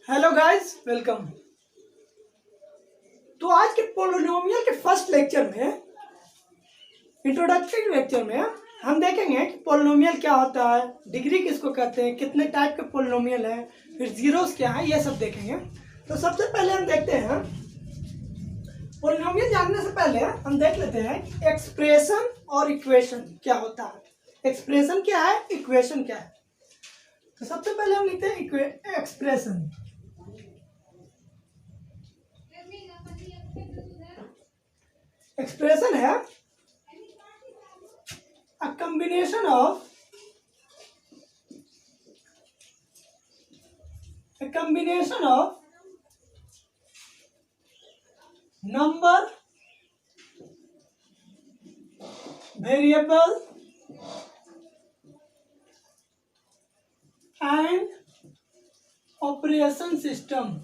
Hello guys, welcome. तो आज के पोलिनोमियल के फर्स्ट लेक्चर में, इंट्रोडक्टरी लेक्चर में हम देखेंगे कि पोलिनोमियल क्या होता है, डिग्री किसको कहते हैं, कितने टाइप के पोलिनोमियल है, फिर जीरोस क्या है, ये सब देखेंगे। तो सबसे पहले हम देखते हैं, पोलिनोमियल जानने से पहले हम देख लेते हैं एक्सप्रेशन और इक्वेशन क्या होता है। एक्सप्रेशन क्या है, इक्वेशन क्या है। तो सबसे पहले हम लिखते हैं एक्सप्रेशन। एक्सप्रेशन है a combination of number, variable and operation system.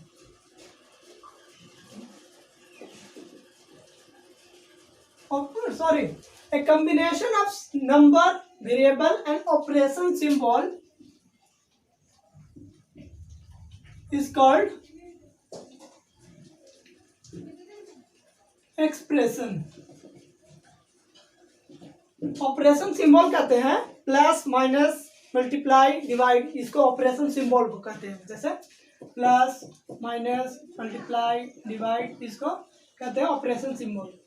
A combination of number, variable and operation symbol is called expression. Operation symbol कहते हैं प्लस, माइनस, मल्टीप्लाई, डिवाइड, इसको ऑपरेशन सिंबल को कहते हैं। जैसे प्लस, माइनस, मल्टीप्लाई, डिवाइड, इसको कहते हैं ऑपरेशन सिंबल।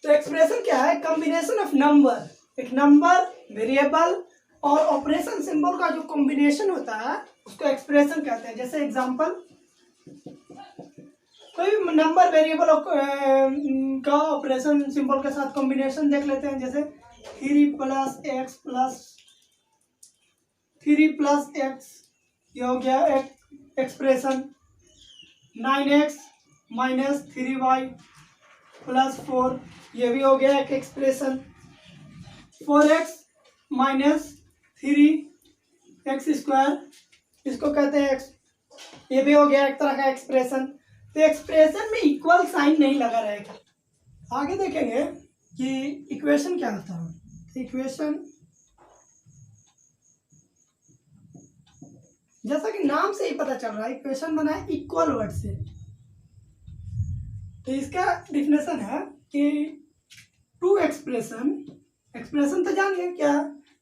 तो एक्सप्रेशन क्या है, कॉम्बिनेशन ऑफ नंबर, एक नंबर, वेरिएबल और ऑपरेशन सिंबल का जो कॉम्बिनेशन होता है उसको एक्सप्रेशन कहते हैं। जैसे एग्जांपल, कोई नंबर वेरिएबल का ऑपरेशन सिंबल के साथ कॉम्बिनेशन देख लेते हैं। जैसे 3 प्लस एक्स, ये हो गया एक expression. 9x minus 3y plus 4, ये भी हो गया एक expression. 4x minus 3x square, इसको कहते हैं ये भी हो गया एक तरह का एक्सप्रेशन। तो एक्सप्रेशन में इक्वल साइन नहीं लगा रहेगा। आगे देखेंगे कि इक्वेशन क्या होता है। इक्वेशन जैसा कि नाम से ही पता चल रहा है, इक्वेशन बना है इक्वल वर्ड से। तो इसका डिफिनेशन है कि टू एक्सप्रेशन तो जान गए क्या,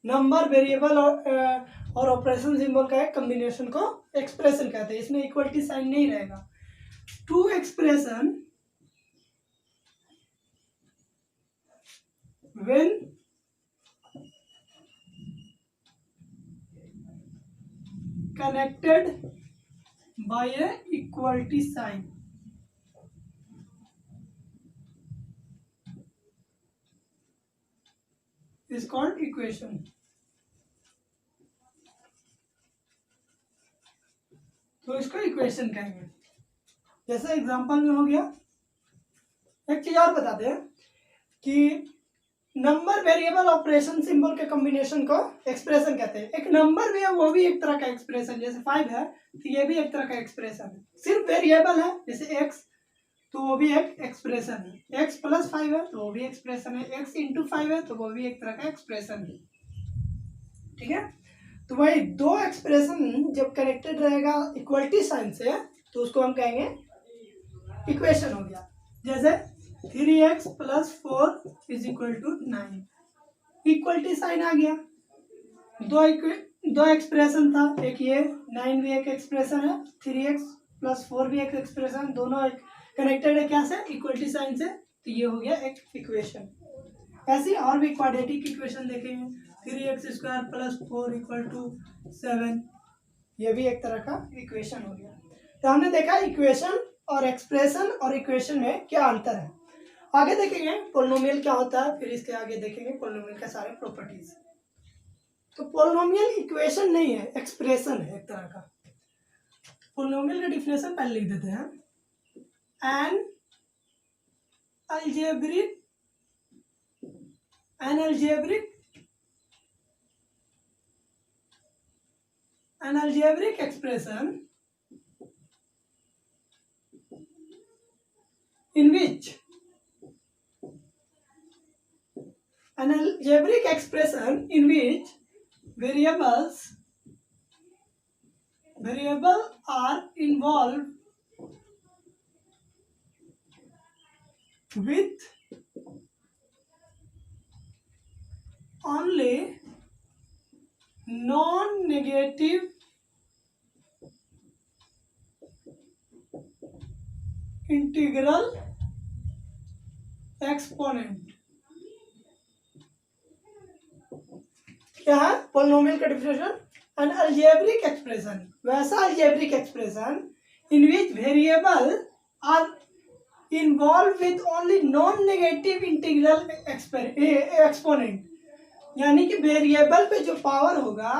नंबर, वेरिएबल और ऑपरेशन सिंबल का एक कॉम्बिनेशन को एक्सप्रेशन कहते हैं। इसमें इक्वलिटी साइन नहीं रहेगा। Two expression when connected by a equality sign is called equation. तो इसको इक्वेशन कहेंगे। जैसे एग्जांपल में हो गया। एक चीज और बताते हैं कि नंबर, वेरिएबल, ऑपरेशन सिंबल के कॉम्बिनेशन को एक्सप्रेशन कहते हैं। एक नंबर भी है, वो भी एक तरह का एक्सप्रेशन। जैसे 5 है तो ये भी एक तरह का एक्सप्रेशन है। सिर्फ वेरिएबल है जैसे x, तो वो भी एक एक्सप्रेशन है। x प्लस 5 है तो वो भी एक्सप्रेशन है। x इंटू 5 है तो वो भी एक तरह का एक्सप्रेशन है। ठीक है, तो वही दो एक्सप्रेशन जब कनेक्टेड रहेगा इक्वलिटी साइन से तो उसको हम कहेंगे इक्वेशन हो गया। जैसे 3x plus 4 is equal to 9, equality sign आ गया। दो एक्सप्रेशन था, एक ये 9 भी एक एक्सप्रेशन है, 3x प्लस 4 भी एक एक्सप्रेशन, दोनों एक कनेक्टेड है क्या से, इक्वलिटी साइन से। तो ये हो गया एक इक्वेशन। ऐसी और भी क्वाड्रेटिक इक्वेशन देखेंगे। 3x square plus 4 equal to 7, ये भी एक तरह का इक्वेशन हो गया। तो हमने देखा इक्वेशन और एक्सप्रेशन और इक्वेशन में क्या अंतर है। आगे देखेंगे पोलिनोमियल क्या होता है, फिर इसके आगे देखेंगे पोलिनोमियल के सारे प्रॉपर्टीज। तो पोलिनोमियल इक्वेशन नहीं है, एक्सप्रेशन है एक तरह का। पोलिनोमियल का डिफिनेशन पहले लिख देते हैं। An algebraic expression in which an algebraic expression in which variables variable are involved with only non-negative integral exponent. क्या है? पोलिनोमियल का डिफरेंशियल एंड अलजेब्रिक एक्सप्रेशन, वैसा algebraic expression in which variable are involve with only non negative integral exponent, यानी कि variable पे जो power होगा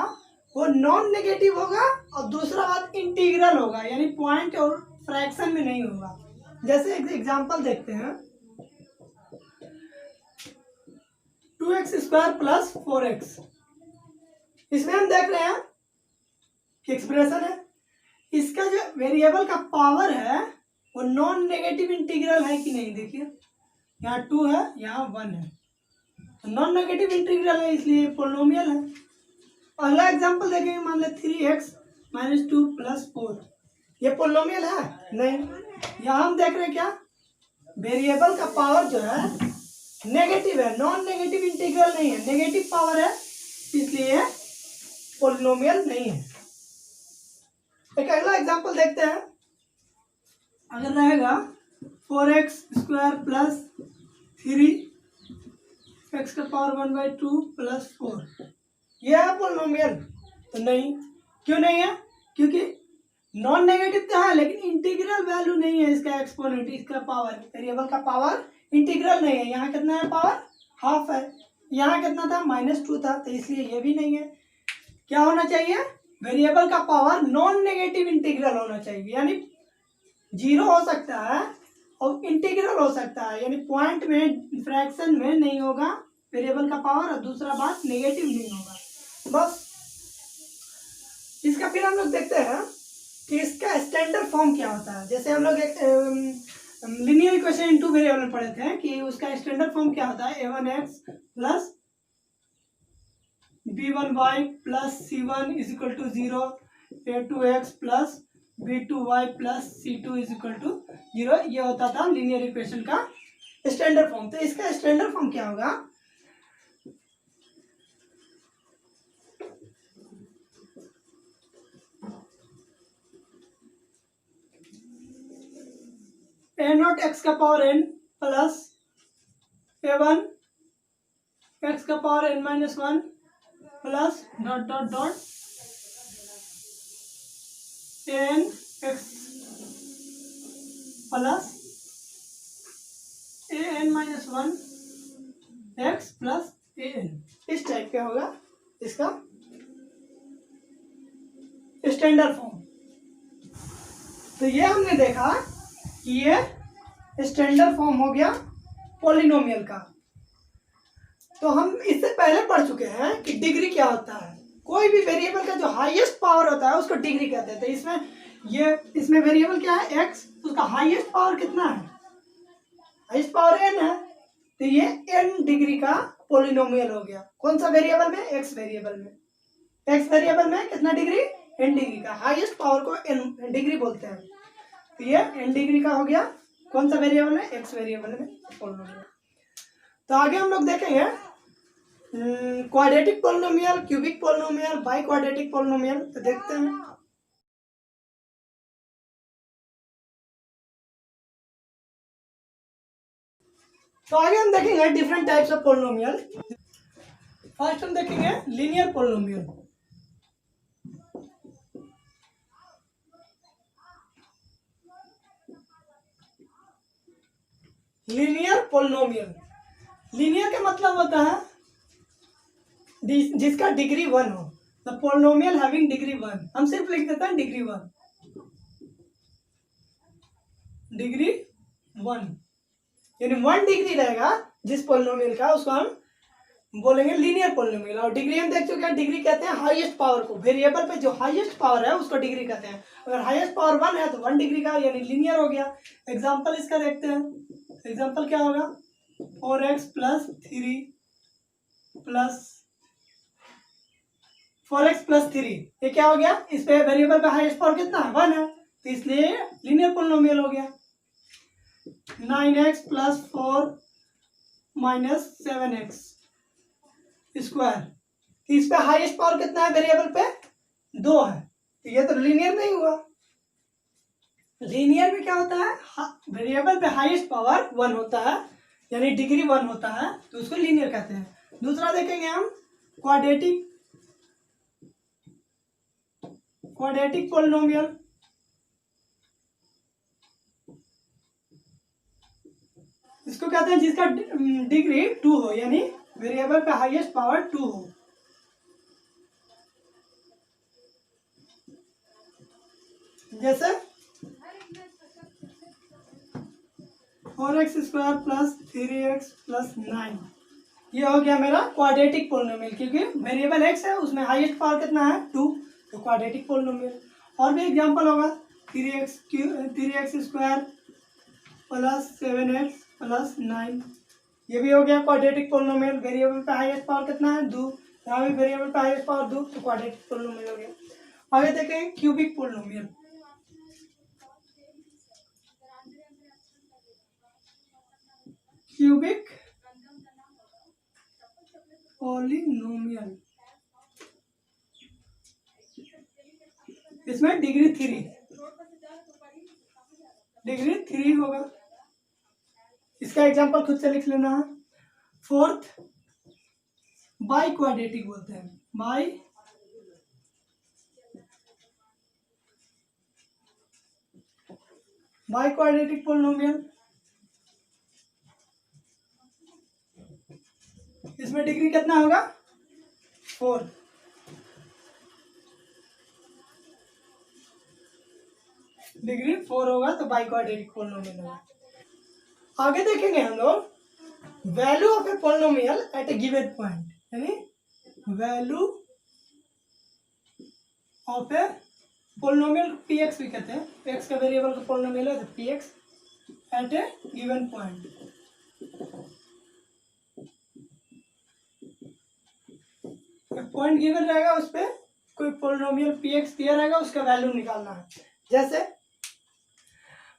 वो नॉन नेगेटिव होगा और दूसरा बात इंटीग्रल होगा, यानी पॉइंट और फ्रैक्शन में नहीं होगा। जैसे एक एग्जांपल देखते हैं, 2x² प्लस 4x, इसमें हम देख रहे हैं कि एक्सप्रेशन है, इसका जो वेरिएबल का पावर है वो नॉन नेगेटिव इंटीग्रल है कि नहीं। देखिए यहाँ 2 है, यहाँ 1 है, तो नॉन नेगेटिव इंटीग्रल है, इसलिए पोलिनोमियल है। अगला एग्जांपल देखेंगे, मान लें 3x माइनस 2 प्लस 4, ये पोलिनोमियल है नहीं। यहाँ हम देख रहे हैं क्या, वेरिएबल का पावर जो है नेगेटिव है, नॉन नेगेटिव इंटीग्रल नहीं है, नेगेटिव पावर है, इसलिए पोलिनोमियल नहीं है। एक अगला एग्जांपल देखते हैं, अगर रहेगा 4x² प्लस 3x का पावर 1/2 प्लस 4, यह है पोलिनोमियल तो नहीं। क्यों नहीं है? क्योंकि नॉन नेगेटिव तो है लेकिन इंटीग्रल वैल्यू नहीं है इसका एक्सपोनेंट, इसका पावर, वेरिएबल का पावर इंटीग्रल नहीं है। यहाँ कितना है पावर? हाफ है। यहाँ कितना था? -2 था, तो इसलिए ये भी नहीं है। क्या होना चाहिए? वेरिएबल का पावर नॉन नेगेटिव इंटीग्रल होना चाहिए, यानी 0 हो सकता है और इंटीग्रल हो सकता है, यानी पॉइंट में फ्रैक्शन में नहीं होगा वेरिएबल का पावर, और दूसरा बात नेगेटिव नहीं होगा। बस इसका फिर हम लोग देखते हैं कि इसका स्टैंडर्ड फॉर्म क्या होता है। जैसे हम लोग एक लीनियर इक्वेशन इन 2 वेरिएबल में पढ़े थे कि उसका स्टैंडर्ड फॉर्म क्या होता है, a1x plus b1y plus c1 is equal to 0, a2x plus b2y plus c2 is equal to 0। ये होता था लीनियर इक्वेशन का स्टैंडर्ड फॉर्म। तो इसका स्टैंडर्ड फॉर्म क्या होगा, a0 x का power n plus a1 x का power n-1 plus dot dot dot an x plus an-1 x plus an, इस टाइप का होगा इसका स्टैंडर्ड फॉर्म। तो ये हमने देखा कि ये स्टैंडर्ड फॉर्म हो गया पॉलिनोमियल का। तो हम इससे पहले पढ़ चुके हैं कि डिग्री क्या होता है। कोई भी वेरिएबल का जो हाईएस्ट पावर होता है उसको डिग्री कहते हैं। तो इसमें वेरिएबल क्या है, x, उसका हाईएस्ट पावर कितना है, हाईएस्ट पावर n है, तो ये n डिग्री का पॉलिनोमियल हो गया। कौन सा वेरिएबल में? x वेरिएबल में। x वेरिएबल में कितना डिग्री? n डिग्री का। हाईएस्ट पावर को n डिग्री बोलते हैं, तो ये n डिग्री का हो गया। कौन सा वेरिएबल में? x वेरिएबल में पॉलिनोमियल। तो आगे हम लोग देखेंगे quadratic polynomial, cubic polynomial, by quadratic polynomial. तो देखते हैं, तो आगे हम देखेंगे different types of polynomial. First हम देखेंगे linear polynomial. Linear polynomial, linear का मतलब होता है जिसका डिग्री 1 हो। द पॉलिनोमियल हैविंग डिग्री 1, हम सिर्फ लिख देते हैं डिग्री 1, डिग्री 1, यानी 1 डिग्री रहेगा जिस पॉलिनोमियल का, उसको हम बोलेंगे लीनियर पॉलिनोमियल। और डिग्री हम देख चुके हैं, डिग्री कहते हैं हाईएस्ट पावर को, वेरिएबल पे जो हाईएस्ट पावर है उसको डिग्री कहते हैं। अगर हाईएस्ट पावर 1 है तो 1 डिग्री का, यानी लीनियर हो गया। एग्जाम्पल इसका देखते हैं, एग्जाम्पल क्या होगा, 4x plus 3 plus 4x plus 3, ये क्या हो गया, इस पे वेरिएबल पे हाईएस्ट पावर कितना है, 1 है, तो इसलिए लीनियर पोलिनोमियल हो गया। 9x plus 4 minus 7x square, इस पे हाईएस्ट पावर कितना है वेरिएबल पे, 2 है, तो ये तो लीनियर नहीं हुआ। लीनियर में क्या होता है, वेरिएबल पे हाईएस्ट पावर 1 होता है, यानी डिग्री 1 होता है, तो उसको लीनियर कहते हैं। दूसरा देखेंगे हम क्वाड्रेटिक पोलिनोमियल। इसको कहते हैं जिसका डिग्री 2 हो, यानी वेरिएबल पे हाईएस्ट पावर 2 हो। जैसे 4x square plus 3x plus 9, ये हो गया मेरा क्वाड्रेटिक पोलिनोमियल, क्योंकि वेरिएबल x है, उसमें हाईएस्ट पावर कितना है, 2, तो क्वाड्रेटिक पोलिनोमियल। और भी एग्जांपल होगा 3x square plus 7x plus 9, ये भी हो गया क्वाड्रेटिक पोलिनोमियल। वेरिएबल पे हाईएस्ट पावर कितना है, 2, यहाँ भी वेरिएबल पे हाईएस्ट पावर 2, तो क्वाड्रेटिक पोलिनोमियल हो गया। आगे देखें क्यूबिक पोलिनोमियल। क्यूबिक पोलिनोमियल, इसमें डिग्री 3 होगा। इसका एग्जांपल खुद से लिख लेना है। 4th बाई क्वाड्रेटिक बोलते हैं, बाई क्वाड्रेटिक पोलिनोमियल, इसमें डिग्री कितना होगा, 4, डिग्री 4 होगा, तो बाई क्वाड्रेटिक पोलिनोमियल होगा। आगे देखेंगे हम लोग value of a polynomial at a given point, यानी value of a polynomial, px भी कहते हैं, x का वेरिएबल का पोलिनोमियल है, तो px eight a given point. Point given रहेगा, उस पर कोई पोलिनोमियल px दिया रहेगा, उसका वैल्यू निकालना है। जैसे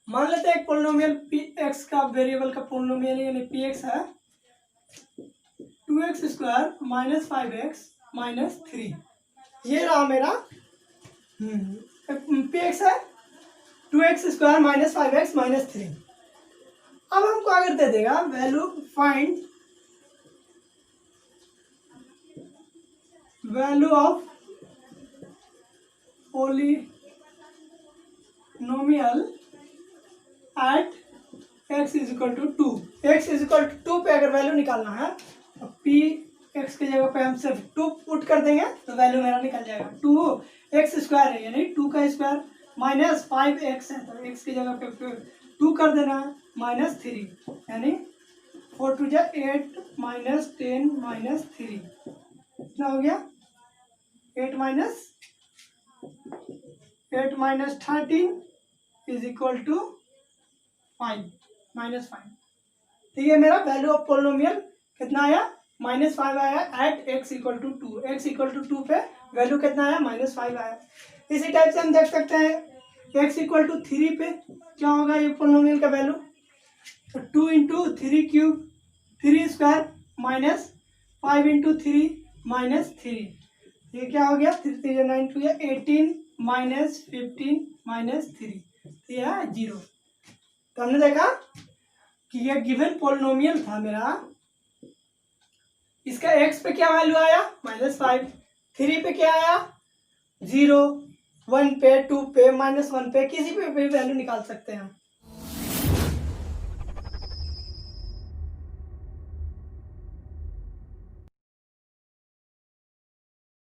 मान लेते हैं एक पोलिनोमियल px का वेरिएबल का पोलिनोमियल यानी px है 2x square minus 5x minus 3, ये रहा मेरा px है 2x square minus 5x minus 3। अब हमको अगर दे देगा value, find value of polynomial at x is equal to 2, x is equal to 2 पे अगर वैल्यू निकालना है, तो p x की जगह पे हम सिर्फ 2 पुट कर देंगे, तो वैल्यू मेरा निकल जाएगा। 2x स्क्वायर है, यानी 2 का स्क्वायर, माइनस 5x है, तो x की जगह पे 2 कर देना है, माइनस 3, यानी 4 टू जा 8 माइनस 10 माइनस 3, कितना हो गया, 8 minus 13 is equal to 5, minus 5। तो ये मेरा वैल्यू ऑफ पोलिनोमियल कितना आया, -5 आया at x equal to 2, x equal to 2 पे वैल्यू कितना आया, -5 आया। इसी टाइप से हम देख सकते हैं x इक्वल टू 3 पे क्या होगा ये पोलिनोमियल का वैल्यू, तो 2 into 3 cube 3 square minus 5 into 3 minus 3, ये क्या हो गया, 3 3 9 2 18 माइनस 15 माइनस 3, तो यह है 0। तो हमने देखा कि ये गिवन पोलिनोमियल था मेरा, इसका x पे क्या वैल्यू आया, -5, 3 पे क्या आया, 0, 1 पे, 2 पे, -1 पे, किसी पे भी वैल्यू निकाल सकते हैं हम।